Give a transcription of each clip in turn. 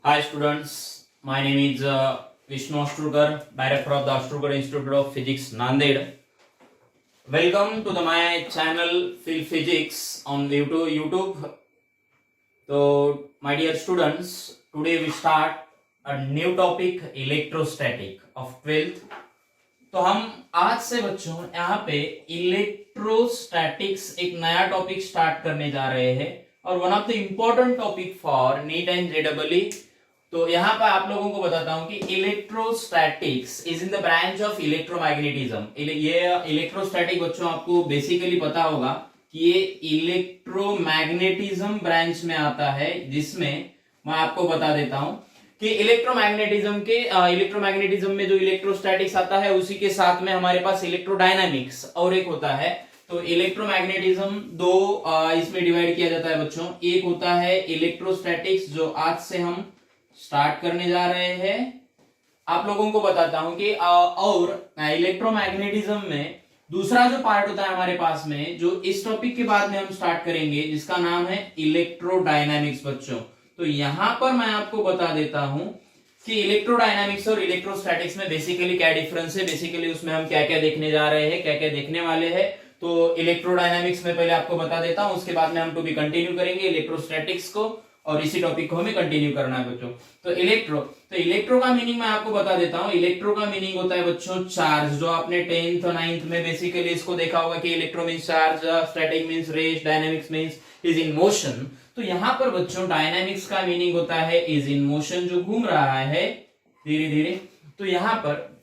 Hi students, my name is Vishnu Ashturkar, Director of the Ashturkar Institute of Physics, Nanded. Welcome to my channel Feel Physics on YouTube. So, my dear students, today we start a new topic electrostatic of 12th. तो हम आज से बच्चों यहाँ पे electrostatics एक नया topic start करने जा रहे हैं और one of the important topic for NEET and जेडबलई। तो यहाँ पर आप लोगों को बताता हूँ कि electrostatics is in the branch of electromagnetism. ये इलेक्ट्रोस्टैटिक बच्चों आपको बेसिकली पता होगा कि ये इलेक्ट्रोमैग्नेटिज्म ब्रांच में आता है, जिसमें मैं आपको बता देता हूँ कि इलेक्ट्रोमैग्नेटिज्म में जो इलेक्ट्रोस्टैटिक्स आता है उसी के साथ में हमारे पास इलेक्ट्रोडायनामिक्स और एक होता है। तो इलेक्ट्रोमैग्नेटिज्म दो इसमें डिवाइड किया जाता है बच्चों। एक होता है इलेक्ट्रोस्टैटिक्स जो आज से हम स्टार्ट करने जा रहे हैं। आप लोगों को बताता हूं कि और इलेक्ट्रोमैग्नेटिज्म में दूसरा जो पार्ट होता है हमारे पास में, जो इस टॉपिक के बाद में हम स्टार्ट करेंगे, जिसका नाम है इलेक्ट्रोडायनामिक्स बच्चों। तो यहां पर मैं आपको बता देता हूं कि इलेक्ट्रोडायनामिक्स और इलेक्ट्रोस्टैटिक्स में बेसिकली क्या डिफरेंस है, बेसिकली उसमें हम क्या क्या देखने जा रहे हैं, क्या क्या देखने वाले हैं। तो इलेक्ट्रोडायनामिक्स में पहले आपको बता देता हूं, उसके बाद में हम टू बी कंटिन्यू करेंगे इलेक्ट्रोस्टैटिक्स को, और इसी टॉपिक को हमें कंटिन्यू करना है बच्चों। तो इलेक्ट्रो का मीनिंग मैं आपको बता देता हूं। इलेक्ट्रो का मीनिंग होता है बच्चों चार्ज, जो आपने 10th और 9th में बेसिकली इसको देखा होगा कि electro means charge, static means rest, dynamics means is in motion. तो यहां पर बच्चों डायनामिक्स का मीनिंग होता है इज इन मोशन, जो घूम रहा है धीरे धीरे। तो यहां पर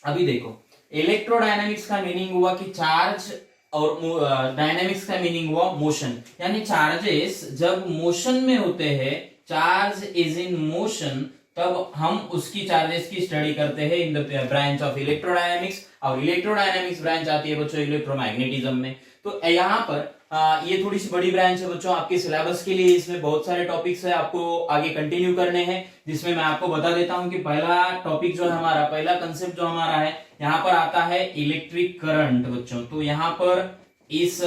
अभी देखो, इलेक्ट्रोडायनामिक्स का मीनिंग हुआ कि चार्ज, और डायनामिक्स का मीनिंग हुआ मोशन, यानी चार्जेस जब मोशन में होते हैं, चार्ज इज इन मोशन, तब हम उसकी चार्जेस की स्टडी करते हैं इन द ब्रांच ऑफ इलेक्ट्रोडायनामिक्स। और इलेक्ट्रोडायनामिक्स ब्रांच आती है बच्चों इलेक्ट्रोमैग्नेटिज्म में। तो यहाँ पर ये थोड़ी सी बड़ी ब्रांच है बच्चों आपके सिलेबस के लिए। इसमें बहुत सारे टॉपिक्स है, आपको आगे कंटिन्यू करने हैं, जिसमें मैं आपको बता देता हूं कि पहला टॉपिक जो है हमारा, पहला कंसेप्ट जो हमारा है, यहाँ पर आता है इलेक्ट्रिक करंट बच्चों। तो यहाँ पर इस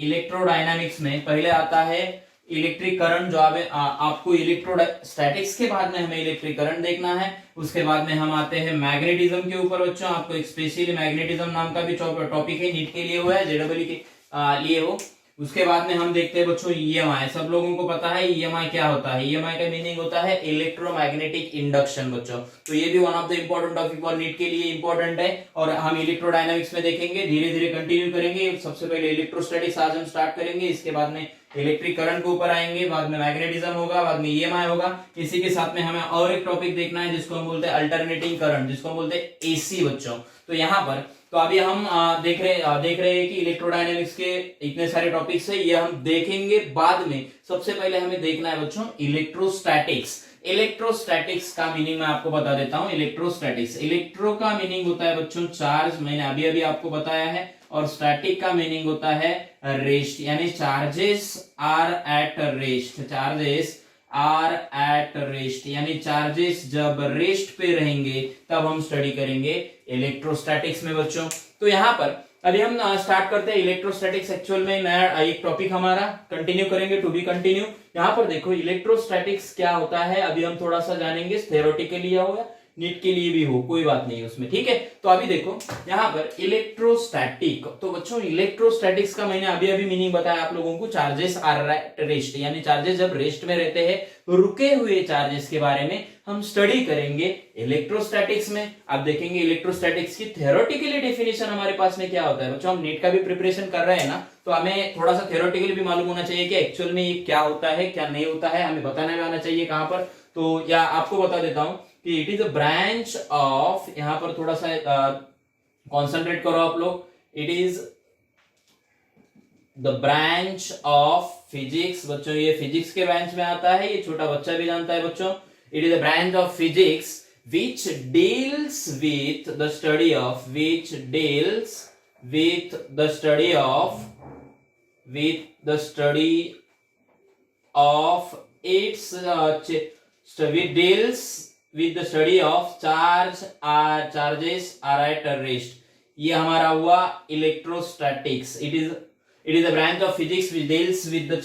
इलेक्ट्रोडायनामिक्स में पहले आता है इलेक्ट्रिक करंट, जो आपको इलेक्ट्रोस्टैटिक्स के बाद में हमें इलेक्ट्रिक करंट देखना है। उसके बाद में हम आते हैं मैग्नेटिज्म के ऊपर बच्चों। आपको एक स्पेशली मैग्नेटिज्म नाम का भी टॉपिक है, नीट के लिए हुआ है, जेडबलई के लिए हो। उसके बाद में हम देखते हैं बच्चों ईएमआई। सब लोगों को पता है ईएमआई क्या होता है। ईएमआई का मीनिंग होता है इलेक्ट्रोमैग्नेटिक इंडक्शन बच्चों। तो ये भी one of the important topic और नीट के लिए इंपॉर्टेंट है, और हम इलेक्ट्रोडायनामिक्स में देखेंगे, धीरे धीरे कंटिन्यू करेंगे। सबसे पहले इलेक्ट्रोस्टैटिक्स आज हम स्टार्ट करेंगे, इसके बाद में इलेक्ट्रिक करंट के ऊपर आएंगे, बाद में मैग्नेटिज्म होगा, बाद में ईएमआई होगा। इसी के साथ में हमें और एक टॉपिक देखना है जिसको हम बोलते हैं अल्टरनेटिंग करंट, जिसको हम बोलते हैं एसी बच्चों। तो यहाँ पर तो अभी हम देख रहे हैं कि इलेक्ट्रोडायनामिक्स के इतने सारे टॉपिक्स है, ये हम देखेंगे बाद में। सबसे पहले हमें देखना है बच्चों इलेक्ट्रोस्टैटिक्स। इलेक्ट्रोस्टैटिक्स का मीनिंग मैं आपको बता देता हूं। इलेक्ट्रोस्टैटिक्स, इलेक्ट्रो का मीनिंग होता है बच्चों चार्ज, मैंने अभी अभी आपको बताया है, और स्टैटिक का मीनिंग होता है रेस्ट, यानी charges are at rest. Charges are at rest, यानी चार्जेस जब रेस्ट पे रहेंगे तब हम स्टडी करेंगे इलेक्ट्रोस्टैटिक्स में बच्चों। तो यहाँ पर अभी हम स्टार्ट करते हैं इलेक्ट्रोस्टैटिक्स। एक्चुअल में नया एक टॉपिक हमारा कंटिन्यू करेंगे, टू बी कंटिन्यू। यहाँ पर देखो इलेक्ट्रोस्टैटिक्स क्या होता है, अभी हम थोड़ा सा जानेंगे, थ्योरेटिकली हो, नीट के लिए भी हो, कोई बात नहीं उसमें, ठीक है। तो अभी देखो यहाँ पर इलेक्ट्रोस्टैटिक, तो बच्चों इलेक्ट्रोस्टैटिक्स का मैंने अभी अभी मीनिंग बताया आप लोगों को, चार्जेस आर एट रेस्ट, यानी चार्जेस जब रेस्ट में रहते हैं, रुके हुए चार्जेस के बारे में हम स्टडी करेंगे इलेक्ट्रोस्टैटिक्स में। अब देखेंगे इलेक्ट्रोस्टैटिक्स की थ्योरेटिकली डेफिनेशन हमारे पास में क्या होता है बच्चों। हम नीट का भी प्रिपरेशन कर रहे हैं ना, तो हमें थोड़ा सा थ्योरेटिकली भी मालूम होना चाहिए कि एक्चुअल में ये क्या होता है, क्या नहीं होता है, हमें बताना भी आना चाहिए कहां पर। तो या आपको बता देता हूं कि it is a branch of, यहां पर थोड़ा सा कॉन्सेंट्रेट करो आप लोग, it is the branch of physics बच्चों। ये फिजिक्स के ब्रांच में आता है, ये छोटा बच्चा भी जानता है बच्चों। It is the branch of physics which deals with the study of charges are at rest। ये हमारा हुआ electrostatics. It is a branch of physics which deals with the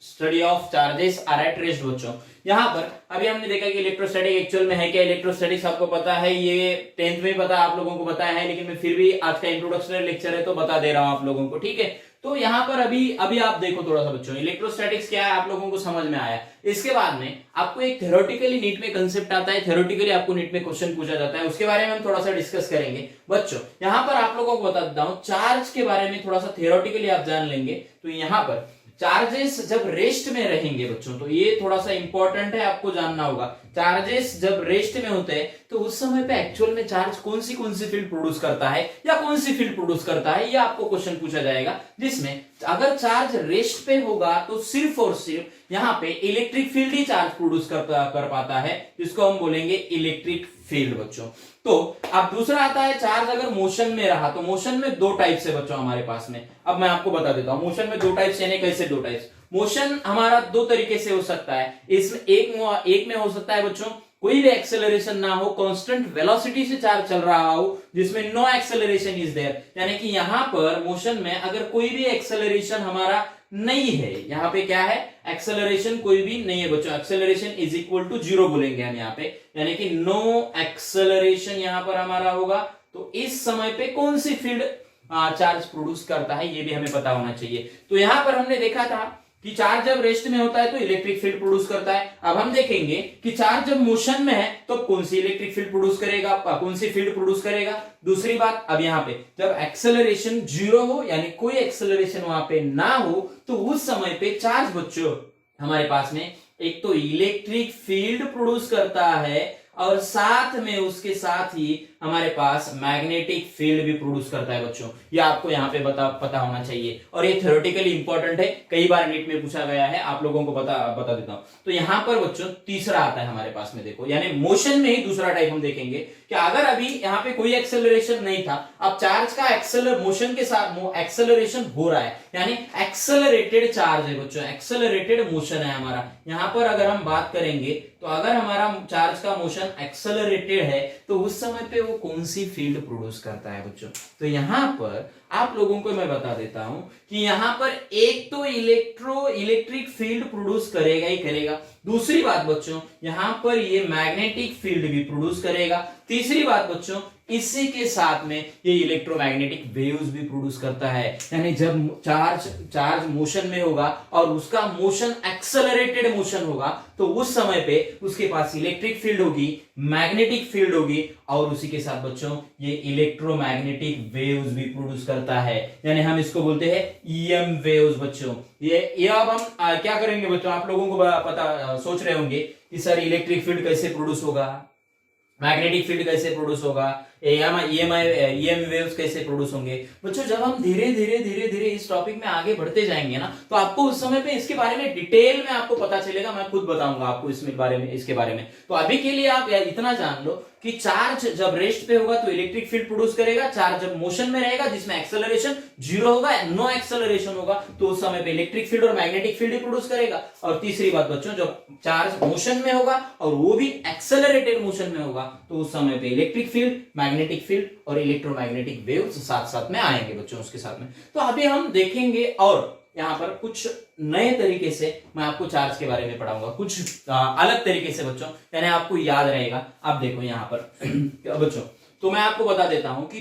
study of charges are at rest बच्चों। यहाँ पर अभी हमने देखा कि इलेक्ट्रोस्टैटिक एक्चुअल में है क्या। इलेक्ट्रोस्टैटिक्स आपको पता है, ये 10th में पता आप लोगों को पता है, लेकिन मैं फिर भी आज का इंट्रोडक्शनरी लेक्चर है तो बता दे रहा हूं आप लोगों को, ठीक है। तो यहाँ पर अभी आप देखो थोड़ा सा बच्चों, इलेक्ट्रोस्टैटिक्स क्या है आप लोगों को समझ में आया। इसके बाद में आपको एक थ्योरेटिकली नीट में कंसेप्ट आता है, थ्योरेटिकली आपको नीट में क्वेश्चन पूछा जाता है, उसके बारे में हम थोड़ा सा डिस्कस करेंगे बच्चों। यहाँ पर आप लोगों को बता देता हूँ, चार्ज के बारे में थोड़ा सा थ्योरेटिकली आप जान लेंगे। तो यहाँ पर चार्जेस जब रेस्ट में रहेंगे बच्चों, तो ये थोड़ा सा इंपॉर्टेंट है, आपको जानना होगा। चार्जेस जब रेस्ट में होते हैं तो उस समय पे एक्चुअल में चार्ज कौन सी फील्ड प्रोड्यूस करता है या कौन सी फील्ड प्रोड्यूस करता है, ये आपको क्वेश्चन पूछा जाएगा। जिसमें अगर चार्ज रेस्ट पे होगा तो सिर्फ और सिर्फ यहाँ पे इलेक्ट्रिक फील्ड ही चार्ज प्रोड्यूस कर पाता है, जिसको हम बोलेंगे इलेक्ट्रिक फील्ड बच्चों। तो अब दूसरा आता है, चार्ज अगर मोशन में रहा तो मोशन में दो टाइप्स है बच्चों हमारे पास में। अब मैं आपको बता देता हूं मोशन में दो टाइप्स, यानी कैसे दो टाइप्स। मोशन हमारा दो तरीके से हो सकता है। इसमें एक में हो सकता है बच्चों कोई भी एक्सेलरेशन ना हो, कांस्टेंट वेलोसिटी से चार्ज चल रहा हो, जिसमें नो एक्सेलरेशन इज देयर, यानी कि यहां पर मोशन में अगर कोई भी एक्सेलरेशन हमारा नहीं है, यहां पे क्या है, एक्सेलरेशन कोई भी नहीं है बच्चों, एक्सेलरेशन इज इक्वल टू 0 बोलेंगे हम यहाँ पे, यानी कि नो एक्सेलरेशन यहां पर हमारा होगा। तो इस समय पे कौन सी फील्ड चार्ज प्रोड्यूस करता है, ये भी हमें पता होना चाहिए। तो यहां पर हमने देखा था कि चार्ज जब रेस्ट में होता है तो इलेक्ट्रिक फील्ड प्रोड्यूस करता है। अब हम देखेंगे कि चार्ज जब मोशन में है तो कौन सी इलेक्ट्रिक फील्ड प्रोड्यूस करेगा, कौन सी फील्ड प्रोड्यूस करेगा। दूसरी बात, अब यहाँ पे जब एक्सेलरेशन 0 हो, यानी कोई एक्सेलरेशन वहां पे ना हो, तो उस समय पे चार्ज बच्चों हमारे पास में एक तो इलेक्ट्रिक फील्ड प्रोड्यूस करता है और साथ में उसके साथ ही हमारे पास मैग्नेटिक फील्ड भी प्रोड्यूस करता है बच्चों। ये आपको यहाँ पे पता होना चाहिए, और ये थ्योरेटिकली इंपॉर्टेंट है, कई बार नीट में पूछा गया है, आप लोगों को बता देता हूं। तो यहाँ पर बच्चों तीसरा आता है हमारे पास में, देखो यानी मोशन में ही दूसरा टाइप हम देखेंगे कि अगर अभी यहाँ पे कोई एक्सेलरेशन नहीं था, अब चार्ज का मोशन के साथ एक्सेलरेशन हो रहा है, यानी एक्सेलरेटेड चार्ज है बच्चों, एक्सेलरेटेड मोशन है हमारा। यहाँ पर अगर हम बात करेंगे तो अगर हमारा चार्ज का मोशन एक्सेलरेटेड है तो उस समय पे वो कौन सी फील्ड प्रोड्यूस करता है बच्चों। तो यहां पर आप लोगों को मैं बता देता हूं कि यहां पर एक तो इलेक्ट्रिक फील्ड प्रोड्यूस करेगा ही करेगा, दूसरी बात बच्चों यहां पर ये मैग्नेटिक फील्ड भी प्रोड्यूस करेगा, तीसरी बात बच्चों इसी के साथ में ये इलेक्ट्रोमैग्नेटिक वेव्स भी प्रोड्यूस करता है। यानी जब चार्ज मोशन में होगा और उसका मोशन एक्सेलरेटेड मोशन होगा तो उस समय पे उसके पास इलेक्ट्रिक फील्ड होगी, मैग्नेटिक फील्ड होगी, और उसी के साथ बच्चों ये इलेक्ट्रोमैग्नेटिक वेव्स भी प्रोड्यूस करता है, यानी हम इसको बोलते हैं ईएम वेव्स बच्चों। ये अब हम क्या करेंगे बच्चों, आप लोगों को पता सोच रहे होंगे कि सर इलेक्ट्रिक फील्ड कैसे प्रोड्यूस होगा, मैग्नेटिक फील्ड कैसे प्रोड्यूस होगा, ईएम वेव्स कैसे प्रोड्यूस होंगे। बच्चों जब हम धीरे धीरे इस टॉपिक में आगे बढ़ते जाएंगे ना, तो आपको उस समय पे इसके बारे में डिटेल में आपको पता चलेगा, मैं खुद बताऊंगा आपको इसके बारे में। तो अभी के लिए आप इतना जान लो कि चार्ज जब रेस्ट पे होगा तो इलेक्ट्रिक फील्ड प्रोड्यूस करेगा, चार्ज जब मोशन में रहेगा जिसमें एक्सेलरेशन 0 होगा, नो एक्सेलरेशन होगा, तो उस समय पे इलेक्ट्रिक फील्ड और मैग्नेटिक फील्ड प्रोड्यूस करेगा। और तीसरी बात बच्चों, जब चार्ज मोशन में होगा और वो भी एक्सेलरेटेड मोशन में होगा तो उस समय पे इलेक्ट्रिक फील्ड, मैग्नेटिक फील्ड और इलेक्ट्रोमैग्नेटिक वेव्स साथ साथ में आएंगे बच्चों उसके साथ में। तो अभी हम देखेंगे, और यहाँ पर कुछ नए तरीके से मैं आपको चार्ज के बारे में पढ़ाऊंगा, कुछ अलग तरीके से बच्चों, यानी आपको याद रहेगा। अब देखो यहाँ पर बच्चों, तो मैं आपको बता देता हूं कि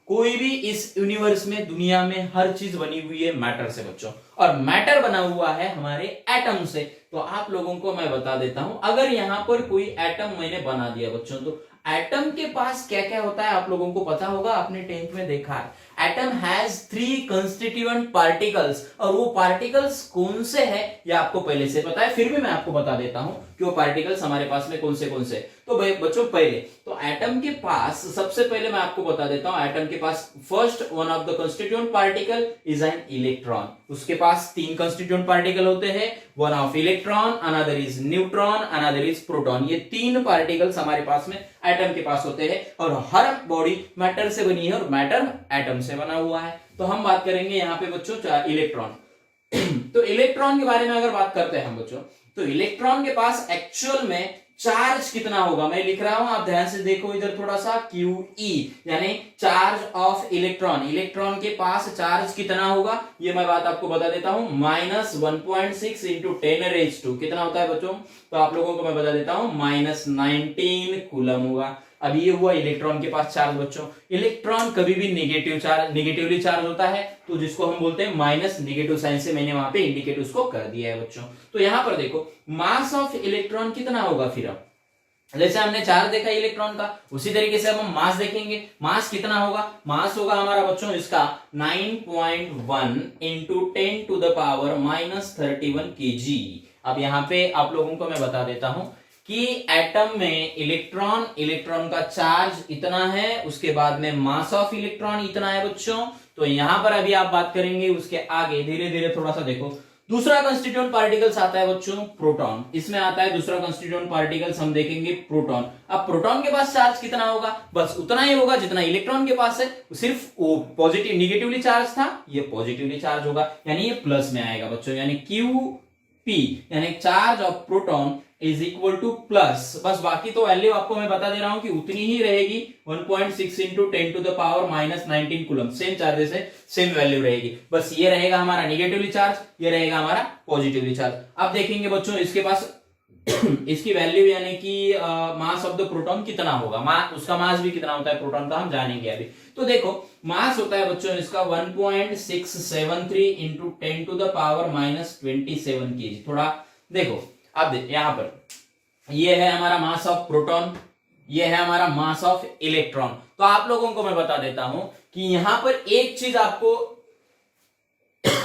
कोई भी इस यूनिवर्स में, दुनिया में हर चीज बनी हुई है मैटर से बच्चों, और मैटर बना हुआ है हमारे एटम से। तो आप लोगों को मैं बता देता हूं, अगर यहां पर कोई एटम मैंने बना दिया बच्चों, तो एटम के पास क्या क्या होता है आप लोगों को पता होगा, आपने 10th में देखा है। एटम हैज 3 कंस्टिट्यूएंट पार्टिकल्स, और वो पार्टिकल्स कौन से हैं ये आपको पहले से पता है, फिर भी मैं आपको बता देता हूं कि वो पार्टिकल्स हमारे पास में कौन से। तो बच्चों पहले तो एटम के पास, सबसे पहले मैं आपको बता देता हूं, एटम के पास first one of the constituent particle is an electron. उसके पास 3 कंस्टिट्यूएंट पार्टिकल होते हैं, one of electron, another is neutron, another is proton. ये 3 पार्टिकल्स हमारे पास में एटम के पास होते हैं, और हर बॉडी मैटर से बनी है और मैटर एटम से बना हुआ है। तो हम बात करेंगे यहाँ पे बच्चों इलेक्ट्रॉन। तो इलेक्ट्रॉन के बारे में अगर बात करते हैं हम बच्चों, तो इलेक्ट्रॉन के पास एक्चुअल में चार्ज कितना होगा, मैं लिख रहा हूं, आप ध्यान से देखो इधर थोड़ा सा, QE यानी चार्ज ऑफ इलेक्ट्रॉन, इलेक्ट्रॉन के पास चार्ज कितना होगा, ये मैं बात आपको बता देता हूं, -1.6 इंटू 10⁻², कितना होता है बच्चों, तो आप लोगों को मैं बता देता हूं -19 कूलम होगा। अब ये हुआ इलेक्ट्रॉन के पास चार्ज बच्चों। इलेक्ट्रॉन कभी भी नेगेटिवली चार्ज होता है, तो जिसको हम बोलते हैं माइनस, नेगेटिव साइन से मैंने वहां पे इंडिकेट उसको कर दिया है बच्चों। तो यहां पर देखो मास ऑफ इलेक्ट्रॉन कितना होगा, फिर अब जैसे हमने चार्ज देखा इलेक्ट्रॉन का, उसी तरीके से अब हम मास देखेंगे। मास कितना होगा, मास होगा हमारा बच्चों इसका 9.1 इंटू 10⁻31 kg। अब यहाँ पे आप लोगों को मैं बता देता हूं कि एटम में इलेक्ट्रॉन का चार्ज इतना है, उसके बाद में मास ऑफ इलेक्ट्रॉन इतना है बच्चों। तो यहां पर अभी आप बात करेंगे उसके आगे, धीरे धीरे थोड़ा सा देखो। दूसरा कंस्टिट्यूएंट पार्टिकल्स आता है बच्चों प्रोटॉन, इसमें आता है दूसरा कंस्टिट्यूएंट पार्टिकल्स, हम देखेंगे प्रोटॉन। अब प्रोटॉन के पास चार्ज कितना होगा, बस उतना ही होगा जितना इलेक्ट्रॉन के पास है, सिर्फ वो पॉजिटिव निगेटिवली चार्ज था, ये पॉजिटिवली चार्ज होगा, यानी ये प्लस में आएगा बच्चों, यानी QP यानी charge of proton is equal two plus. बस बाकी तो वैल्यू आपको मैं बता दे रहा हूं कि उतनी ही रहेगी, 1.6 इंटू 10⁻⁻19 कूलम, सेम चार्जेस है, सेम वैल्यू रहेगी। बस ये रहेगा हमारा निगेटिवली चार्ज, ये रहेगा हमारा पॉजिटिवली चार्ज। अब देखेंगे बच्चों इसके पास इसकी वैल्यू यानी कि मास ऑफ द प्रोटॉन कितना होगा, उसका मास भी कितना होता है प्रोटॉन का, हम जानेंगे अभी। तो देखो मास होता है बच्चों इसका 1.673 इंटू 10⁻⁻27 kg। थोड़ा देखो अब यहां पर ये है हमारा मास ऑफ प्रोटॉन, ये है हमारा मास ऑफ इलेक्ट्रॉन। तो आप लोगों को मैं बता देता हूं कि यहां पर एक चीज आपको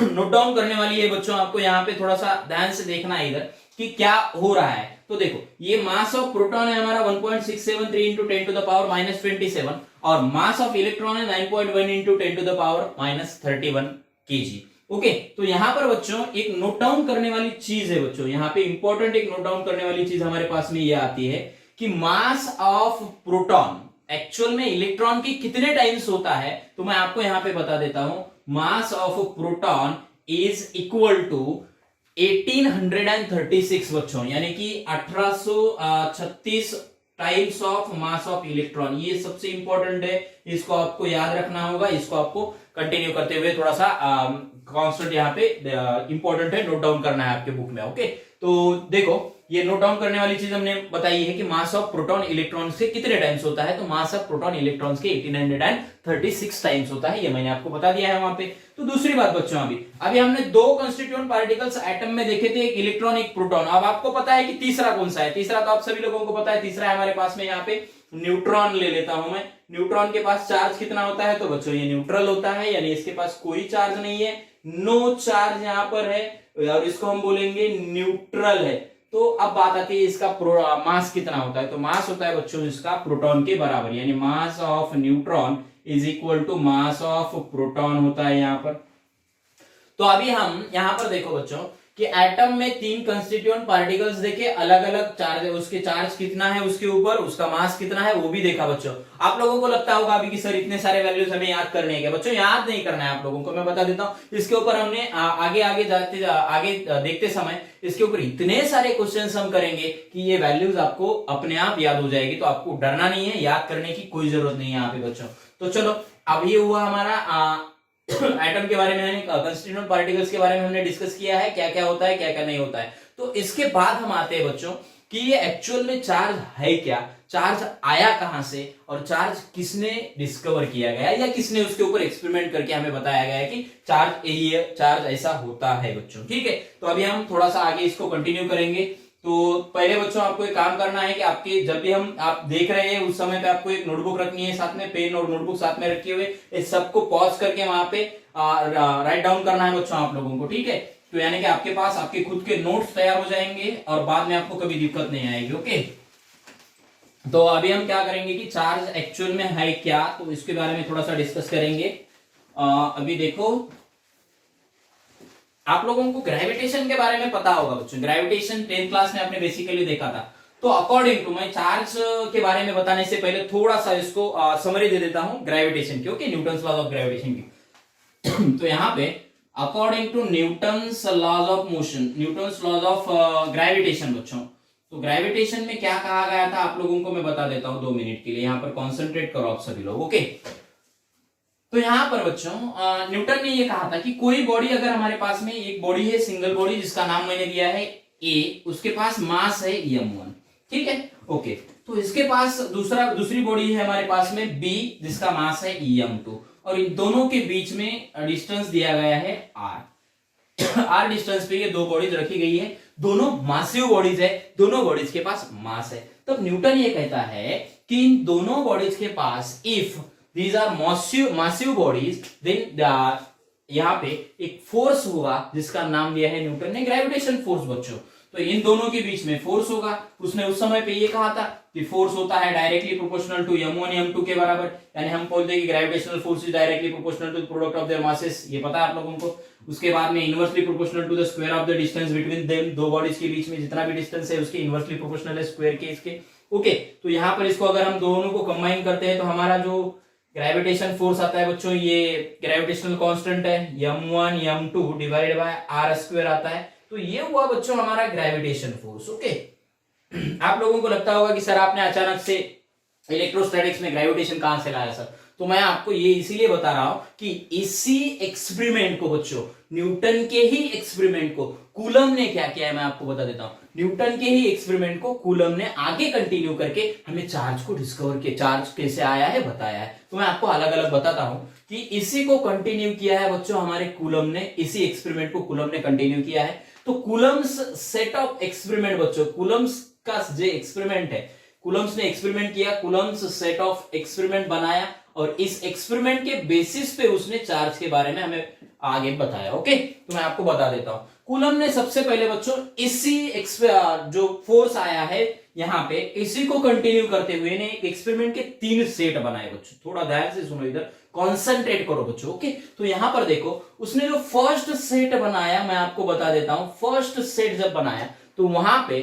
नोट डाउन करने वाली है बच्चों, आपको यहां पे थोड़ा सा ध्यान से देखना है इधर कि क्या हो रहा है। तो देखो ये मास ऑफ प्रोटॉन है हमारा 1.673 इंटू 10⁻⁻27 और मास ऑफ इलेक्ट्रॉन है 9.1 इंटू 10⁻31 kg। ओके, तो यहां पर बच्चों एक नोट डाउन करने वाली चीज है बच्चों, यहां पे इंपॉर्टेंट एक नोट डाउन करने वाली चीज हमारे पास में ये आती है कि मास ऑफ प्रोटॉन एक्चुअल में इलेक्ट्रॉन की कितने टाइम्स होता है, तो मैं आपको यहां पे बता देता हूं, mass of proton is equal to 1836 बच्चों, यानी कि 1836 times of mass of electron. ये सबसे इंपॉर्टेंट है, इसको आपको याद रखना होगा, इसको आपको कंटिन्यू करते हुए थोड़ा सा कांस्टेंट यहाँ पे इंपॉर्टेंट है, नोट डाउन करना है आपके बुक में। ओके, तो देखो ये नोट डाउन करने वाली चीज हमने बताई है कि मास ऑफ प्रोटॉन इलेक्ट्रॉन से कितने टाइम्स होता है, तो मास ऑफ प्रोटॉन इलेक्ट्रॉन्स के 1836 टाइम्स होता है, ये मैंने आपको बता दिया है वहां पे। तो दूसरी बात बच्चों, अभी हमने दो कंस्टिट्यूएंट पार्टिकल्स एटम में देखे थे, एक इलेक्ट्रॉन एक प्रोटॉन। अब आपको पता है कि तीसरा कौन सा है, तीसरा तो आप सभी लोगों को पता है, तीसरा है हमारे पास में यहाँ पे न्यूट्रॉन। ले लेता हूं मैं, न्यूट्रॉन के पास चार्ज कितना होता है, तो बच्चों ये न्यूट्रल होता है, यानी इसके पास कोई चार्ज नहीं है, नो चार्ज यहाँ पर है, और इसको हम बोलेंगे न्यूट्रल है। तो अब बात आती है इसका मास कितना होता है, तो मास होता है बच्चों इसका प्रोटॉन के बराबर, यानी mass of neutron is equal to mass of proton होता है यहाँ पर। तो अभी हम यहाँ पर देखो बच्चों कि एटम में तीन कंस्टिट्यूएंट पार्टिकल्स देखे, अलग अलग चार्ज है, उसके चार्ज कितना है उसके ऊपर, उसका मास कितना है वो भी देखा बच्चों। आप लोगों को लगता होगा अभी कि सर इतने सारे वैल्यूज हमें याद करने हैं, बच्चों याद नहीं करना है आप लोगों को, मैं बता देता हूं। इसके ऊपर हमने आगे देखते समय इसके ऊपर इतने सारे क्वेश्चंस हम करेंगे कि ये वैल्यूज आपको अपने आप याद हो जाएगी, तो आपको डरना नहीं है, याद करने की कोई जरूरत नहीं है यहाँ पे बच्चों। तो चलो अब ये हुआ हमारा एटम के बारे में, कंस्टिट्यूएंट पार्टिकल्स के बारे में हमने डिस्कस किया है, क्या क्या होता है क्या क्या नहीं होता है। तो इसके बाद हम आते हैं बच्चों कि ये एक्चुअल में चार्ज है क्या, चार्ज आया कहां से, और चार्ज किसने डिस्कवर किया गया या किसने उसके ऊपर एक्सपेरिमेंट करके हमें बताया गया है कि चार्ज ऐसा होता है बच्चों। ठीक है, तो अभी हम थोड़ा सा आगे इसको कंटिन्यू करेंगे। तो पहले बच्चों आपको एक काम करना है कि आपके जब भी आप देख रहे हैं उस समय पे आपको एक नोटबुक रखनी है साथ में, पेन और नोटबुक साथ में रखे हुए, इस सबको पॉज करके वहां पे राइट डाउन करना है बच्चों आप लोगों को। ठीक है, तो यानी कि आपके पास आपके खुद के नोट्स तैयार हो जाएंगे और बाद में आपको कभी दिक्कत नहीं आएगी। ओके, तो अभी हम क्या करेंगे कि चार्ज एक्चुअल में है क्या, तो इसके बारे में थोड़ा सा डिस्कस करेंगे। अभी देखो आप लोगों को ग्रेविटेशन के बारे में पता होगा बच्चों, ग्रेविटेशन 10th क्लास में आपने बेसिकली देखा था। तो अकॉर्डिंग टू, मैं चार्ज के बारे में बताने से पहले थोड़ा सा इसको समरी दे देता हूं ग्रेविटेशन की, okay, Newton's laws of gravitation की। तो यहां पे according to Newton's laws of motion, Newton's laws of gravitation बच्चों, तो ग्रेविटेशन में क्या कहा गया था आप लोगों को मैं बता देता हूं 2 मिनट के लिए, यहां पर कॉन्सेंट्रेट करो आप सभी लोग। ओके, तो यहां पर बच्चों न्यूटन ने ये कहा था कि कोई बॉडी अगर हमारे पास में एक बॉडी है, सिंगल बॉडी, जिसका नाम मैंने दिया है ए, उसके पास मास है m1, ठीक है। ओके, तो इसके पास दूसरी बॉडी है हमारे पास में बी, जिसका मास है m2, और इन दोनों के बीच में डिस्टेंस दिया गया है r। r डिस्टेंस पे ये दो बॉडीज रखी गई है, दोनों मासिव बॉडीज है, दोनों बॉडीज के पास मास है। तब न्यूटन ये कहता है कि इन दोनों बॉडीज के पास if these are massive bodies, then यहाँ पे एक फोर्स होगा जिसका नाम दिया है न्यूटन ने ग्रेविटेशन फोर्स बच्चों। तो इन दोनों के बीच में फोर्स होगा। उसने उस समय पे ये कहा था कि फोर्स होता है directly proportional to m1 m2 के बराबर, यानी हम बोलते हैं कि gravitational force is directly proportional to product of their masses, ये पता है आप लोगों को। उसके बाद में inversely proportional to the square of the distance between them, दो बॉडीज के बीच में जितना भी डिस्टेंस है उसके इनवर्सली प्रोपोर्शनल है स्क्वायर के इसके। ओके, तो यहाँ पर इसको अगर हम दोनों को कंबाइन करते हैं तो हमारा जो ग्रेविटेशन फोर्स आता है बच्चों, ये ग्रेविटेशनल कांस्टेंट है m1 m2 divided by r square आता है। तो ये हुआ बच्चों हमारा ग्रेविटेशन फोर्स। ओके, आप लोगों को लगता होगा कि सर आपने अचानक से इलेक्ट्रोस्टैटिक्स में ग्रेविटेशन कहां से लाया सर, तो मैं आपको ये इसीलिए बता रहा हूं कि इसी एक्सपेरिमेंट को बच्चों, न्यूटन के ही एक्सपेरिमेंट को कूलम ने क्या किया है मैं आपको बता देता हूं। न्यूटन के ही एक्सपेरिमेंट को कूलम ने आगे कंटिन्यू करके हमें चार्ज को डिस्कवर किया, चार्ज कैसे आया है बताया है। तो मैं आपको अलग अलग बताता हूं कि इसी को कंटिन्यू किया है बच्चों हमारे कूलम ने, इसी एक्सपेरिमेंट को कूलम ने कंटिन्यू किया है। तो कूलम्स सेट ऑफ एक्सपेरिमेंट बच्चों, कूलम्स का जो एक्सपेरिमेंट है, कूलम्स ने एक्सपेरिमेंट किया, कूलम्स सेट ऑफ एक्सपेरिमेंट बनाया, और इस एक्सपेरिमेंट के बेसिस पे उसने चार्ज के बारे में हमें आगे बताया। ओके, तो मैं आपको बता देता हूं। कूलम ने सबसे पहले बच्चों इसी जो फोर्स आया है यहाँ पे, इसी को कंटिन्यू करते हुए ने एक एक्सपेरिमेंट के 3 सेट बनाए बच्चों। थोड़ा ध्यान से सुनो, इधर कॉन्सेंट्रेट करो बच्चों। ओके, तो यहां पर देखो उसने जो फर्स्ट सेट बनाया मैं आपको बता देता हूं। फर्स्ट सेट जब बनाया तो वहां पे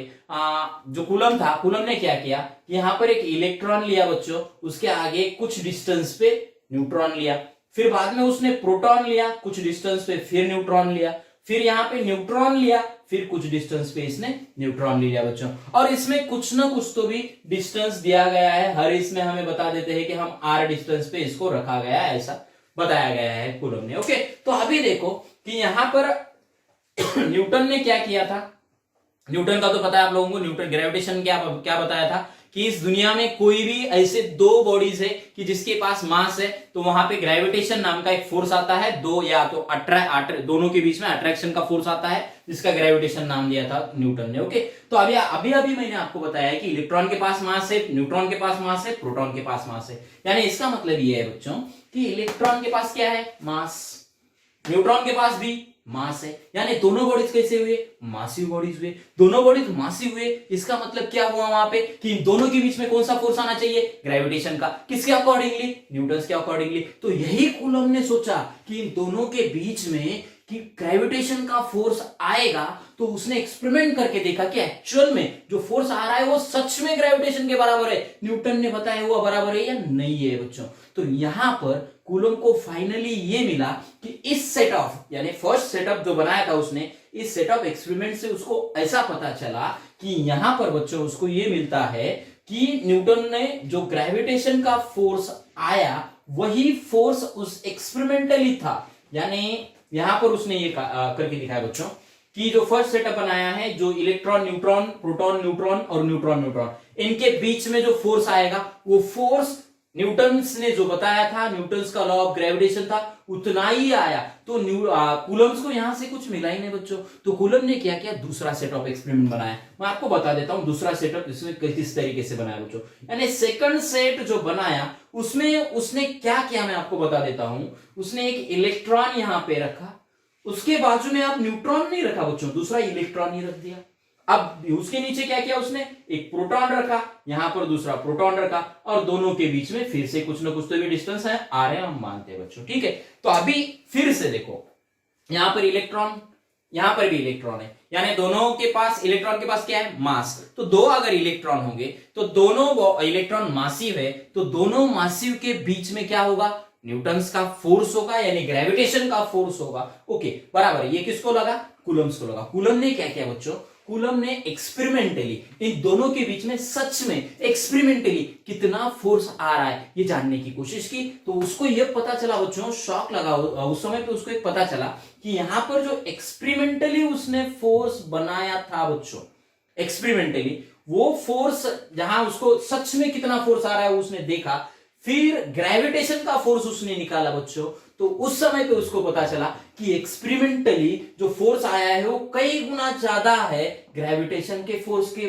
जो कूलम था, कूलम ने क्या किया, यहां पर एक इलेक्ट्रॉन लिया बच्चों, उसके आगे कुछ डिस्टेंस पे न्यूट्रॉन लिया, फिर बाद में उसने प्रोटॉन लिया कुछ डिस्टेंस पे, फिर न्यूट्रॉन लिया, फिर यहाँ पे न्यूट्रॉन लिया, फिर कुछ डिस्टेंस पे इसने न्यूट्रॉन लिया बच्चों। और इसमें कुछ ना कुछ तो भी डिस्टेंस दिया गया है, हर इसमें हमें बता देते हैं कि हम r डिस्टेंस पे इसको रखा गया है, ऐसा बताया गया है कूलम ने। ओके, तो अभी देखो कि यहां पर न्यूटन ने क्या किया था। न्यूटन का तो पता है आप लोगों को, न्यूटन ग्रेविटेशन क्या बताया था कि इस दुनिया में कोई भी ऐसे दो बॉडीज है कि जिसके पास मास है तो वहां पे ग्रेविटेशन नाम का एक फोर्स आता है, दो या तो दोनों के बीच में अट्रैक्शन का फोर्स आता है, जिसका ग्रेविटेशन नाम दिया था न्यूटन ने। ओके, तो अभी मैंने आपको बताया है कि इलेक्ट्रॉन के पास मास है, न्यूट्रॉन के पास मास है, प्रोटॉन के पास मास है। यानी इसका मतलब ये है बच्चों कि इलेक्ट्रॉन के पास क्या है, मास, न्यूट्रॉन के पास भी मास है। यानी दोनों बॉडीज कैसे हुए, मासिव बॉडीज हुए। दोनों बॉडीज मासिव हुए, इसका मतलब क्या हुआ वहां पे कि इन दोनों के बीच में कौन सा फोर्स आना चाहिए, ग्रेविटेशन का। किसके अकॉर्डिंगली, न्यूटन के अकॉर्डिंगली। तो यही कूलम ने सोचा कि इन दोनों के बीच में कि ग्रेविटेशन का फोर्स आएगा, तो उसने एक्सपेरिमेंट करके देखा कि एक्चुअल में जो फोर्स आ रहा है वो सच में ग्रेविटेशन के बराबर है, न्यूटन ने बताया हुआ बराबर है या नहीं है बच्चों। तो यहां पर कूलम को फाइनली ये मिला कि इस सेट ऑफ, यानी फर्स्ट सेटअप जो बनाया था उसने, इस सेट ऑफ एक्सपेरिमेंट से उसको ऐसा पता चला कि यहां पर बच्चों उसको ये मिलता है कि न्यूटन ने जो ग्रेविटेशन का फोर्स आया वही फोर्स उस एक्सपेरिमेंटली था। यानी यहां पर उसने ये करके दिखाया बच्चों कि जो फर्स्ट सेटअप बनाया है, जो इलेक्ट्रॉन न्यूट्रॉन, प्रोटॉन न्यूट्रॉन और न्यूट्रॉन न्यूट्रॉन, इनके बीच में जो फोर्स आएगा वो फोर्स न्यूटन्स ने जो बताया था, न्यूटन्स का लॉ ऑफ ग्रेविटेशन था, उतना ही आया। तो कूलम्स को यहां से कुछ मिला ही नहीं बच्चों। तो कूलम ने क्या किया, दूसरा सेट ऑफ एक्सपेरिमेंट बनाया। मैं आपको बता देता हूं दूसरा सेटअप इसमें किस तरीके से बनाया बच्चों। यानी सेकंड सेट जो बनाया उसमें उसने क्या किया मैं आपको बता देता हूं। उसने एक इलेक्ट्रॉन यहां पे रखा, उसके बाजू में आप न्यूट्रॉन नहीं रखा बच्चों, दूसरा इलेक्ट्रॉन ही रख दिया। अब उसके नीचे क्या किया उसने, एक प्रोटॉन रखा, यहां पर दूसरा प्रोटॉन रखा, और दोनों के बीच में फिर से कुछ ना कुछ तो भी डिस्टेंस है, आ रहे हैं हम मानते हैं बच्चों। ठीक है, तो अभी फिर से देखो, यहां पर इलेक्ट्रॉन, यहां पर भी इलेक्ट्रॉन है, यानी दोनों के पास, इलेक्ट्रॉन के पास क्या है, मास। तो दो अगर इलेक्ट्रॉन होंगे तो दोनों इलेक्ट्रॉन मासिव है, तो दोनों मासिव के बीच में क्या होगा, न्यूटन्स का फोर्स होगा, यानी ग्रेविटेशन का फोर्स होगा। ओके, बराबर। ये किसको लगा, कूलम्स को लगा। कूलम ने क्या किया बच्चों, कूलम ने एक्सपेरिमेंटली इन दोनों के बीच में सच में एक्सपेरिमेंटली कितना फोर्स आ रहा है ये जानने की कोशिश की। तो उसको यह पता चला बच्चों, शॉक लगा उस समय पे उसको एक पता चला कि यहां पर जो एक्सपेरिमेंटली उसने फोर्स बनाया था बच्चों, एक्सपेरिमेंटली वो फोर्स जहां उसको सच में कितना फोर्स आ रहा है उसने देखा, फिर ग्रेविटेशन का फोर्स उसने निकाला बच्चों, तो उस समय पे उसको पता चला कि एक्सपेरिमेंटली जो फोर्स आया है वो कई गुना ज्यादा है ग्रेविटेशन के फोर्स के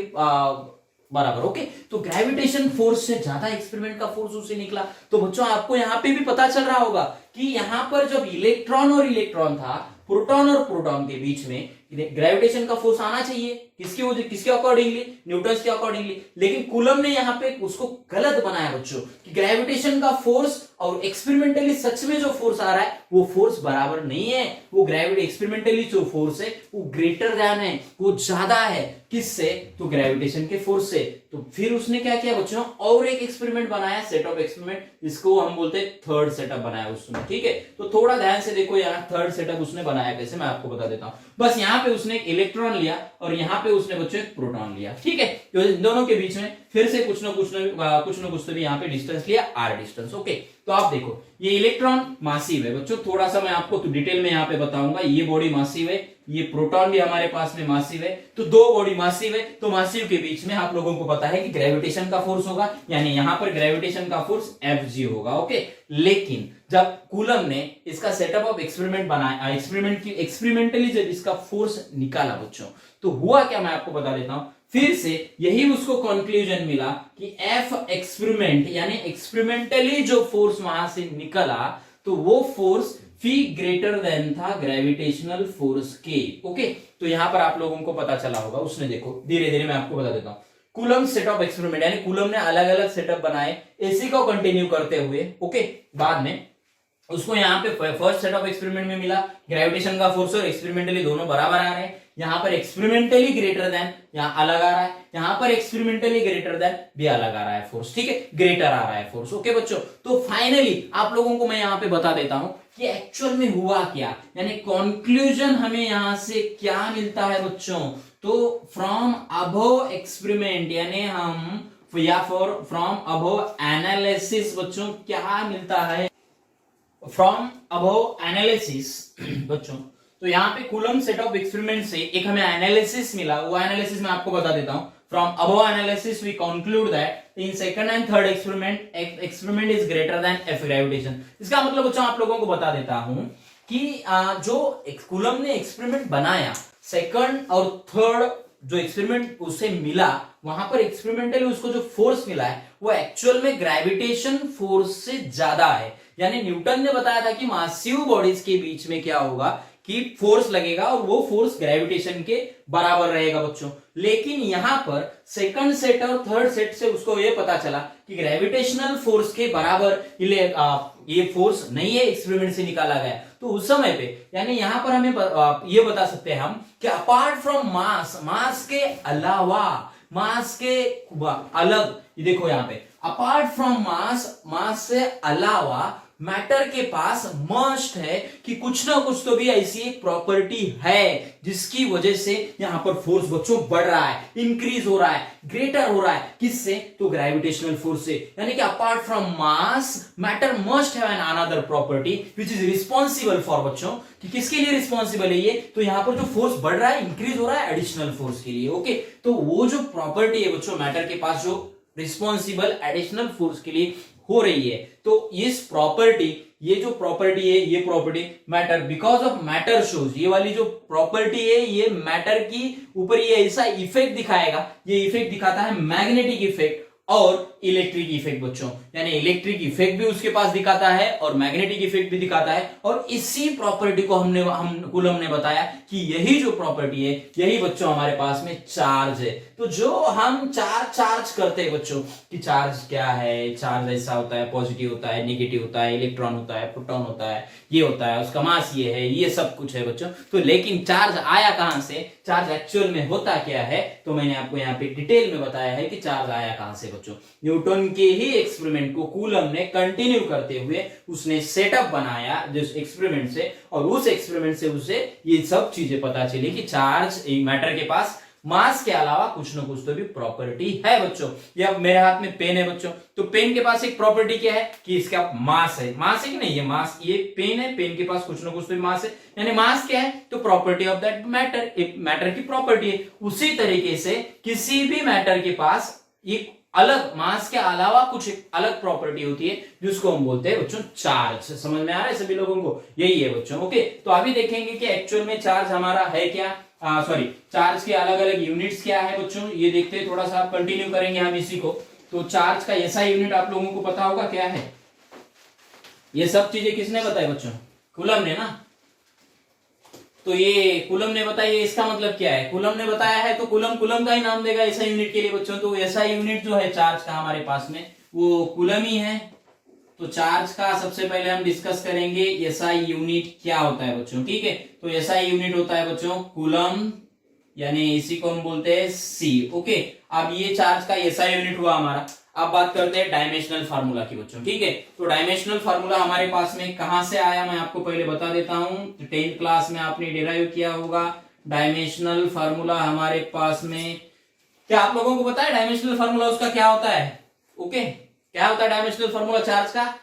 बराबर। ओके, तो ग्रेविटेशन फोर्स से ज्यादा एक्सपेरिमेंट का फोर्स उसे निकला। तो बच्चों आपको यहां पे भी पता चल रहा होगा कि यहां पर जब इलेक्ट्रॉन और इलेक्ट्रॉन था, प्रोटॉन और प्रोटॉन के बीच में ग्रेविटेशन का फोर्स आना चाहिए, किसकी वजह, किसके अकॉर्डिंगली, न्यूटन के अकॉर्डिंगली। लेकिन कूलम ने यहां पे उसको गलत बनाया बच्चों कि ग्रेविटेशन का फोर्स और एक्सपेरिमेंटली सच में जो फोर्स आ रहा है वो फोर्स बराबर नहीं है। वो ग्रेविटी एक्सपेरिमेंटली जो फोर्स है वो ग्रेटर दैन है, वो ज्यादा है, किससे, तो ग्रेविटेशन के फोर्स से। तो फिर उसने क्या किया बच्चों, और एक एक्सपेरिमेंट बनाया, सेट ऑफ एक्सपेरिमेंट, जिसको हम बोलते हैं थर्ड सेटअप बनाया उसने। ठीक है, तो थोड़ा ध्यान से देखो यहाँ थर्ड सेटअप उसने बनाया कैसे, मैं आपको बता देता हूं। बस यहाँ पे उसने एक इलेक्ट्रॉन लिया और यहाँ पे उसने बच्चों एक प्रोटॉन लिया। ठीक है, तो इन दोनों के बीच में फिर से कुछ ना कुछ तो भी यहाँ पे डिस्टेंस लिया, आर डिस्टेंस। ओके, तो आप देखो ये इलेक्ट्रॉन मासिव है बच्चों, थोड़ा सा मैं आपको तो डिटेल में यहाँ पे बताऊंगा। ये बॉडी मासिव है, ये प्रोटॉन भी हमारे पास में मासिव है, तो दो बॉडी मासिव है, तो मासिव के बीच में आप लोगों को पता है कि ग्रेविटेशन का फोर्स होगा, यानी यहां पर ग्रेविटेशन का फोर्स Fg होगा। ओके, लेकिन जब कूलम ने इसका सेटअप ऑफ एक्सपेरिमेंट बनाया, एक्सपेरिमेंटली जब इसका फोर्स निकाला बच्चों, तो हुआ क्या मैं आपको बता देता हूं। फिर से यही उसको कंक्लूजन मिला कि F एक्सपेरिमेंट यानी एक्सपेरिमेंटली जो फोर्स वहां से निकला, तो वो फोर्स फी ग्रेटर देन था ग्रेविटेशनल फोर्स के। ओके, तो यहां पर आप लोगों को पता चला होगा, उसने देखो धीरे धीरे मैं आपको बता देता हूं। कूलम सेट ऑफ एक्सपेरिमेंट यानी कूलम ने अलग अलग सेटअप बनाए, इसी को कंटिन्यू करते हुए। ओके, बाद में उसको यहाँ पे फर्स्ट सेट ऑफ एक्सपेरिमेंट में मिला ग्रेविटेशन का फोर्स और एक्सपेरिमेंटली दोनों बराबर आ रहे हैं। यहाँ पर एक्सपेरिमेंटली ग्रेटर देन, यहाँ अलग आ रहा है, यहाँ पर एक्सपेरिमेंटली ग्रेटर देन भी अलग आ रहा है फोर्स। ठीक है, ग्रेटर आ रहा है फोर्स। ओके बच्चों, तो फाइनली आप लोगों को मैं यहाँ पे बता देता हूं कि एक्चुअल में हुआ क्या, यानी कंक्लूजन हमें यहां से क्या मिलता है बच्चों। तो फ्रॉम अबव एक्सपेरिमेंट यानी हम या फ्रॉम अबव एनालिसिस बच्चों क्या मिलता है, फ्रॉम अबव एनालिसिस बच्चों। तो यहाँ पे कूलम सेट ऑफ एक्सपेरिमेंट से एक हमें एनालिसिस मिला, वो एनालिसिस मैं आपको बता देता हूं। From above analysis we conclude that in second and third experiment is greater than F gravitation. इसका मतलब बच्चों आप लोगों को बता देता हूं कि जो कूलम ने एक्सपेरिमेंट बनाया, सेकंड और थर्ड जो एक्सपेरिमेंट उसे मिला, वहां पर एक्सपेरिमेंटली उसको जो फोर्स मिला है वो एक्चुअल में ग्रेविटेशन फोर्स से ज्यादा है। यानी न्यूटन ने बताया था कि मासिव बॉडीज के बीच में क्या होगा कि फोर्स लगेगा और वो फोर्स ग्रेविटेशन के बराबर रहेगा बच्चों। लेकिन यहां पर सेकंड सेट और थर्ड सेट से उसको ये पता चला कि ग्रेविटेशनल फोर्स के बराबर ये फोर्स नहीं है, एक्सपेरिमेंट से निकाला गया। तो उस समय पे यानी यहां पर हमें ये बता सकते हैं हम कि अपार्ट फ्रॉम मास के अलावा, मास के अलग, ये देखो यहां पे अपार्ट फ्रॉम मास से अलावा मैटर के पास मस्ट है कि कुछ ना कुछ तो भी ऐसी एक प्रॉपर्टी है जिसकी वजह से यहां पर फोर्स बच्चों बढ़ रहा है, इंक्रीज हो रहा है, ग्रेटर हो रहा है। किससे, तो ग्रेविटेशनल फोर्स से। यानी कि apart from mass matter must have an another property which is responsible for बच्चों, कि किसके लिए रिस्पॉन्सिबल है ये, तो यहां पर जो फोर्स बढ़ रहा है, इंक्रीज हो रहा है एडिशनल फोर्स के लिए। ओके, तो वो जो प्रॉपर्टी है बच्चों मैटर के पास जो रिस्पॉन्सिबल एडिशनल फोर्स के लिए हो रही है, तो इस प्रॉपर्टी, ये जो प्रॉपर्टी है, ये property matter because of matter shows, ये वाली जो प्रॉपर्टी है ये मैटर की ऊपर ये ऐसा इफेक्ट दिखाएगा, ये इफेक्ट दिखाता है मैग्नेटिक इफेक्ट और इलेक्ट्रिक इफेक्ट बच्चों। यानी इलेक्ट्रिक इफेक्ट भी उसके पास दिखाता है और मैग्नेटिक इफेक्ट भी दिखाता है। और इसी प्रॉपर्टी को हम कूलम ने बताया कि यही जो प्रॉपर्टी है, यही बच्चों हमारे पास में चार्ज है। तो जो हम चार्ज करते हैं बच्चों कि चार्ज क्या है, चार्ज ऐसा होता है, पॉजिटिव होता है, नेगेटिव होता है, इलेक्ट्रॉन होता है, प्रोटॉन होता है, ये होता है, उसका मास ये है, ये सब कुछ है बच्चों। तो लेकिन चार्ज आया कहां से, चार्ज एक्चुअल में होता क्या है, तो मैंने आपको यहाँ पे डिटेल में बताया है कि चार्ज आया कहां से बच्चों। न्यूटन के ही एक्सपेरिमेंट को कूलम ने कंटिन्यू करते हुए उसने सेटअप बनाया जिस एक्सपेरिमेंट से, और उस एक्सपेरिमेंट से उसे ये सब चीजें पता चली कि चार्ज मैटर के पास मास के अलावा कुछ ना कुछ तो भी प्रॉपर्टी है बच्चों। ये अब मेरे हाथ में पेन है बच्चों, तो पेन के पास एक प्रॉपर्टी क्या है कि इसका मास है। मास है कि नहीं, ये मास, ये पेन है, पेन के पास कुछ ना कुछ तो भी मास है, यानी मास क्या है तो प्रॉपर्टी ऑफ दैट मैटर, एक मैटर की प्रॉपर्टी है। उसी तरीके से किसी भी मैटर के पास एक अलग मास के अलावा कुछ अलग प्रॉपर्टी होती है जिसको हम बोलते हैं बच्चों चार्ज। समझ में आ रहा है सभी लोगों को, यही है बच्चों। ओके, तो अभी देखेंगे कि एक्चुअल में चार्ज हमारा है क्या, सॉरी चार्ज के अलग अलग यूनिट्स क्या है बच्चों, ये देखते हैं। थोड़ा सा कंटिन्यू करेंगे हम इसी को। तो चार्ज का ऐसा यूनिट आप लोगों को पता होगा क्या है, ये सब चीजें किसने बताई बच्चों, कूलम ने ना। तो ये कूलम ने बताया, इसका मतलब क्या है, कूलम ने बताया है तो कूलम कूलम का ही नाम देगा ऐसा यूनिट के लिए बच्चों। तो ऐसा यूनिट जो है चार्ज का हमारे पास में वो कूलम ही है। तो चार्ज का सबसे पहले हम डिस्कस करेंगे ऐसा यूनिट क्या होता है बच्चों, ठीक है। तो ऐसा यूनिट होता है बच्चों कूलम, यानी इसी को हम बोलते हैं सी। ओके, अब ये चार्ज का ऐसा यूनिट हुआ हमारा। अब बात करते हैं डायमेंशनल फार्मूला की बच्चों, ठीक है। तो डायमेंशनल फार्मूला हमारे पास में कहां से आया मैं आपको पहले बता देता हूं। 10th क्लास में आपने डिराइव किया होगा डायमेंशनल फार्मूला हमारे पास में। क्या आप लोगों को पता है डायमेंशनल फार्मूला उसका क्या होता है? ओके, क्या होता है डायमेंशनल फार्मूला चार्ज का?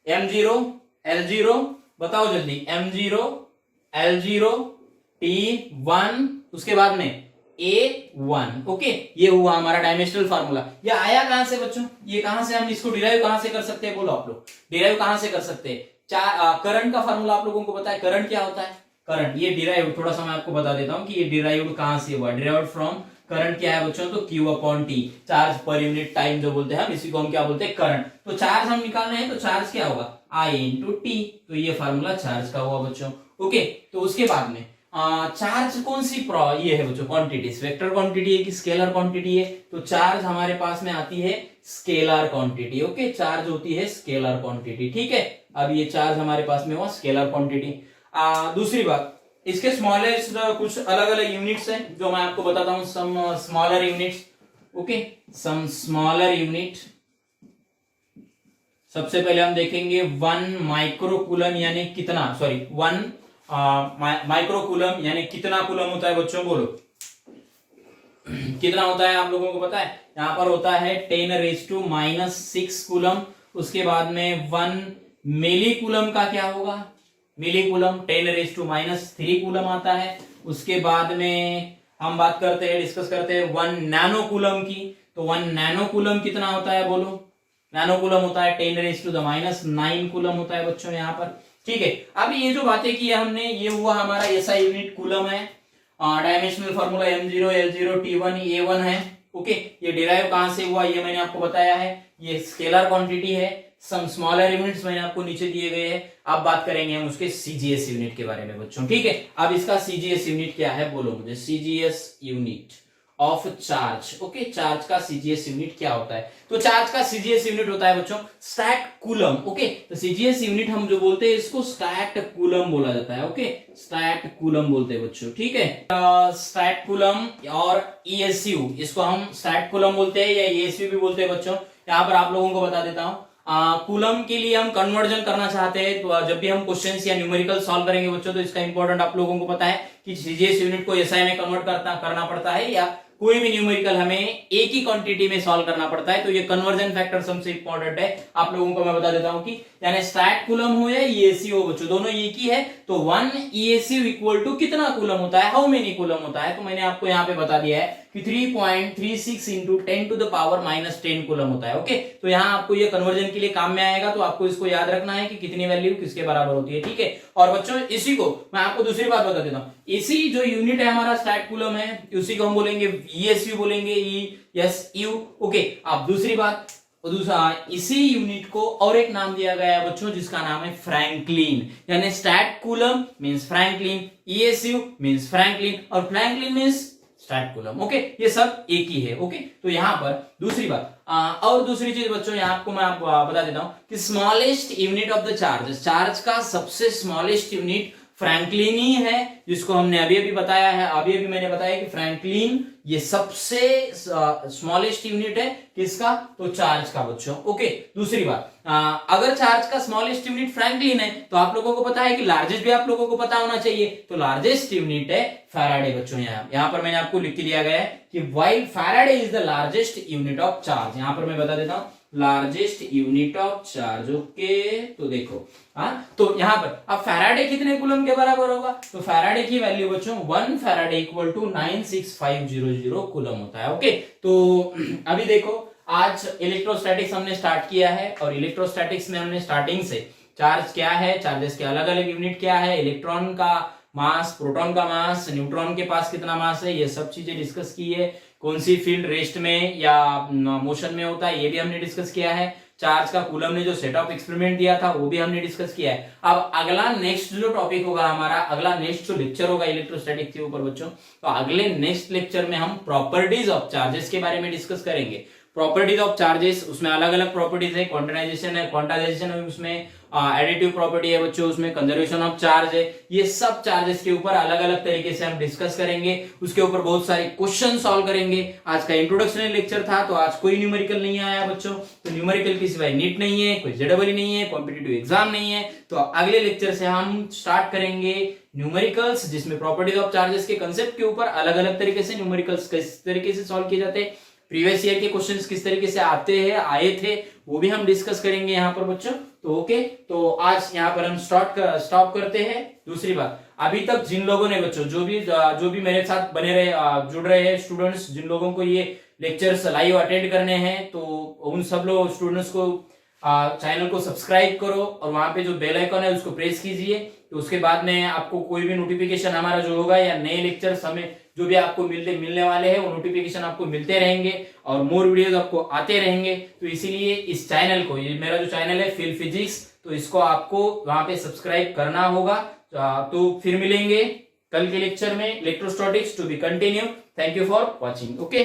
m0 l0, बताओ जल्दी, m0 l0 t1, उसके बाद में A1। ओके, ये हुआ हमारा डायमेंशनल फार्मूला। ये आया कहां से बच्चों, ये कहां से हम इसको डिराइव कहां से कर सकते हैं, बोलो आप लोग, डिराइव कहां से कर सकते हैं? करंट का फार्मूला आप लोगों को पता है, करंट क्या होता है, करंट। ये डिराइव थोड़ा सा मैं आपको बता देता हूं कि ये डिराइव्ड कहां से हुआ, डिराइव्ड फ्रॉम करंट क्या है बच्चों, तो Q upon T, charge per unit time जो बोलते हैं हम, इसी को हम क्या बोलते हैं, करंट। तो चार्ज हम निकालने हैं तो चार्ज क्या होगा, I इंटू टी। तो ये फार्मूला चार्ज का हुआ बच्चों। ओके, तो उसके बाद में चार्ज कौन सी ये है बच्चों, क्वांटिटी, वेक्टर क्वांटिटी है कि स्केलर क्वांटिटी है? तो चार्ज हमारे पास में आती है स्केलर क्वांटिटी। ओके, चार्ज होती है स्केलर क्वांटिटी, ठीक है। अब ये चार्ज हमारे पास में हुआ स्केलर क्वांटिटी। दूसरी बात, इसके स्मॉलेस्ट कुछ अलग अलग यूनिट्स हैं जो मैं आपको बताता हूं, सम स्मॉलर यूनिट्स। ओके, सम स्मॉलर यूनिट। सबसे पहले हम देखेंगे 1 माइक्रोकूलम यानी कितना, सॉरी 1 माइक्रोकूलम यानी कितना कूलम होता है बच्चों, बोलो कितना होता है, आप लोगों को पता है? यहां पर होता है 10⁻⁻⁶ कूलम। उसके बाद में 1 मिलीकूलम का क्या होगा, मिलीकूलम 10⁻³ कूलम आता है। उसके बाद में हम बात करते हैं, डिस्कस करते हैं 1 नैनोकूलम की। तो 1 नैनोकूलम कितना होता है, बोलो? नैनोकूलम होता है 10⁻⁹ कूलम होता है बच्चों यहाँ पर, ठीक है। अब ये जो बातें की हमने, ये हुआ हमारा ऐसा यूनिट कूलम है। Dimensional formula m0 l0 t1 a1 है। ओके, ये डिराइव कहां से हुआ ये मैंने आपको बताया है। ये स्केलर क्वांटिटी है। सम स्मॉलर यूनिट्स मैंने आपको नीचे दिए गए हैं। अब बात करेंगे हम उसके सीजीएस यूनिट के बारे में बच्चों, ठीक है। अब इसका सीजीएस यूनिट क्या है, बोलो मुझे, CGS unit of charge. Okay, charge का सीजीएस यूनिट क्या होता है? तो चार्ज का सीजीएस यूनिट होता है बच्चों स्टैट कूलम। ओके, तो सीजीएस यूनिट हम जो बोलते हैं इसको स्टैट कूलम बोला जाता है। ओके, स्टैट कूलम बोलते हैं बच्चों, ठीक है। स्टैट कूलम और ईएसयू, इसको हम स्टैट कूलम बोलते हैं या ईएसयू भी बोलते हैं बच्चों। यहाँ पर आप लोगों को बता देता हूँ, कूलम के लिए हम कन्वर्जन करना चाहते हैं तो जब भी हम क्वेश्चंस या न्यूमेरिकल सॉल्व करेंगे बच्चों, तो इसका इंपॉर्टेंट आप लोगों को पता है कि सीजीएस यूनिट को एसआई में कन्वर्ट करना पड़ता है, या कोई भी न्यूमेरिकल हमें एक ही क्वांटिटी में सॉल्व करना पड़ता है। तो ये कन्वर्जन फैक्टर सबसे इंपॉर्टेंट है। आप लोगों को मैं बता देता हूं कि यानी स्टैट कूलम हो या ईएसयू हो बच्चों, दोनों एक ही है। तो 1 ईएसयू इक्वल टू कितना कूलम होता है, हाउ मेनी कूलम होता है? तो मैंने आपको यहाँ पे बता दिया है कि 3.36 इंटू 10⁻⁻10 कूलम होता है। ओके, तो यहाँ आपको ये कन्वर्जन के लिए काम में आएगा, तो आपको इसको याद रखना है कि कितनी वैल्यू किसके बराबर होती है, ठीक है। और बच्चों इसी को मैं आपको दूसरी बात बता देता हूँ, इसी जो यूनिट है हमारा स्टैट कूलम है, उसी को हम बोलेंगे ईएसयू बोलेंगे, ईएसयू। ओके, अब दूसरी बात, दूसरा इसी यूनिट को और एक नाम दिया गया है बच्चों जिसका नाम है फ्रैंकलिन, यानी stat coulomb means franklin, ESU means franklin और franklin means stat coulomb. Okay, ये सब एक ही है। ओके, तो यहां पर दूसरी बात और दूसरी चीज बच्चों यहां आपको मैं आपको बता देता हूं कि smallest unit of the charge, charge का सबसे स्मॉलेस्ट यूनिट फ्रैंकलिन ही है, जिसको हमने अभी अभी बताया है, अभी अभी मैंने बताया कि फ्रैंकलिन ये सबसे स्मॉलेस्ट यूनिट है किसका, तो चार्ज का बच्चों। ओके, दूसरी बात, अगर चार्ज का स्मॉलेस्ट यूनिट फ्रैंकलिन है तो आप लोगों को पता है कि लार्जेस्ट भी आप लोगों को पता होना चाहिए, तो लार्जेस्ट यूनिट है फैराडे बच्चों। यहाँ पर मैंने आपको लिख के दिया गया है कि while Faraday is the largest unit of charge, यहां पर मैं बता देता हूं largest unit of charge. Okay, तो देखो तो यहां पर अब फैराडे कितने कूलम के बराबर होगा, तो फैराडे की वैल्यू बच्चों 1 फैराडे इक्वल टू 96500 कूलम होता है। ओके, तो अभी देखो आज इलेक्ट्रोस्टैटिक्स हमने स्टार्ट किया है, और इलेक्ट्रोस्टैटिक्स में हमने स्टार्टिंग से चार्ज क्या है, चार्जेस के अलग अलग यूनिट क्या है, इलेक्ट्रॉन का मास, प्रोटॉन का मास, न्यूट्रॉन के पास कितना मास है, ये सब चीजें डिस्कस की है। कौन सी फील्ड रेस्ट में या मोशन में होता है ये भी हमने डिस्कस किया है। चार्ज का कूलम ने जो सेट ऑफ एक्सपेरिमेंट दिया था वो भी हमने डिस्कस किया है। अब अगला नेक्स्ट जो टॉपिक होगा हमारा, अगला नेक्स्ट जो लेक्चर होगा इलेक्ट्रोस्टैटिक्स के ऊपर बच्चों, तो अगले नेक्स्ट लेक्चर में हम प्रॉपर्टीज ऑफ चार्जेस के बारे में डिस्कस करेंगे। प्रॉपर्टीज ऑफ चार्जेस, उसमें अलग अलग प्रॉपर्टीज है, क्वांटाइजेशन है, उसमें एडिटिव प्रॉपर्टी है बच्चों, उसमें कंजर्वेशन ऑफ चार्ज है। ये सब चार्जेस के ऊपर अलग अलग तरीके से हम डिस्कस करेंगे, उसके ऊपर बहुत सारे क्वेश्चन सॉल्व करेंगे। आज का इंट्रोडक्शन लेक्चर था, तो आज कोई न्यूमेरिकल नहीं आया बच्चों, तो न्यूमेरिकल की सिवाय नीट नहीं है, कोई जेडबल नहीं है, कॉम्पिटिटिव एग्जाम नहीं है। तो अगले लेक्चर से हम स्टार्ट करेंगे न्यूमेरिकल्स, जिसमें प्रॉपर्टीज ऑफ चार्जेस के कंसेप्ट के ऊपर अलग अलग तरीके से न्यूमेरिकल्स किस तरीके से सॉल्व किए जाते हैं, प्रीवियस ईयर के क्वेश्चंस किस तरीके से आए थे वो भी हम डिस्कस करेंगे यहाँ पर बच्चों। तो ओके, तो आज यहाँ पर हम स्टॉप करते हैं। दूसरी बात, अभी तक जिन लोगों ने बच्चों जो भी मेरे साथ बने रहे जुड़ रहे हैं स्टूडेंट्स, जिन लोगों को ये लेक्चर्स लाइव अटेंड करने हैं, तो उन सब लोग स्टूडेंट्स को चैनल को सब्सक्राइब करो और वहां पे जो बेल आइकन है उसको प्रेस कीजिए, तो उसके बाद में आपको कोई भी नोटिफिकेशन हमारा जो होगा या नए लेक्चर्स हमें जो भी आपको मिलने वाले हैं वो नोटिफिकेशन आपको मिलते रहेंगे और मोर वीडियोस आपको आते रहेंगे। तो इसीलिए इस चैनल को, ये मेरा जो चैनल है फील फिजिक्स, तो इसको आपको वहां पे सब्सक्राइब करना होगा। तो फिर मिलेंगे कल के लेक्चर में, electrostatics to be continue. Thank you for watching. Okay.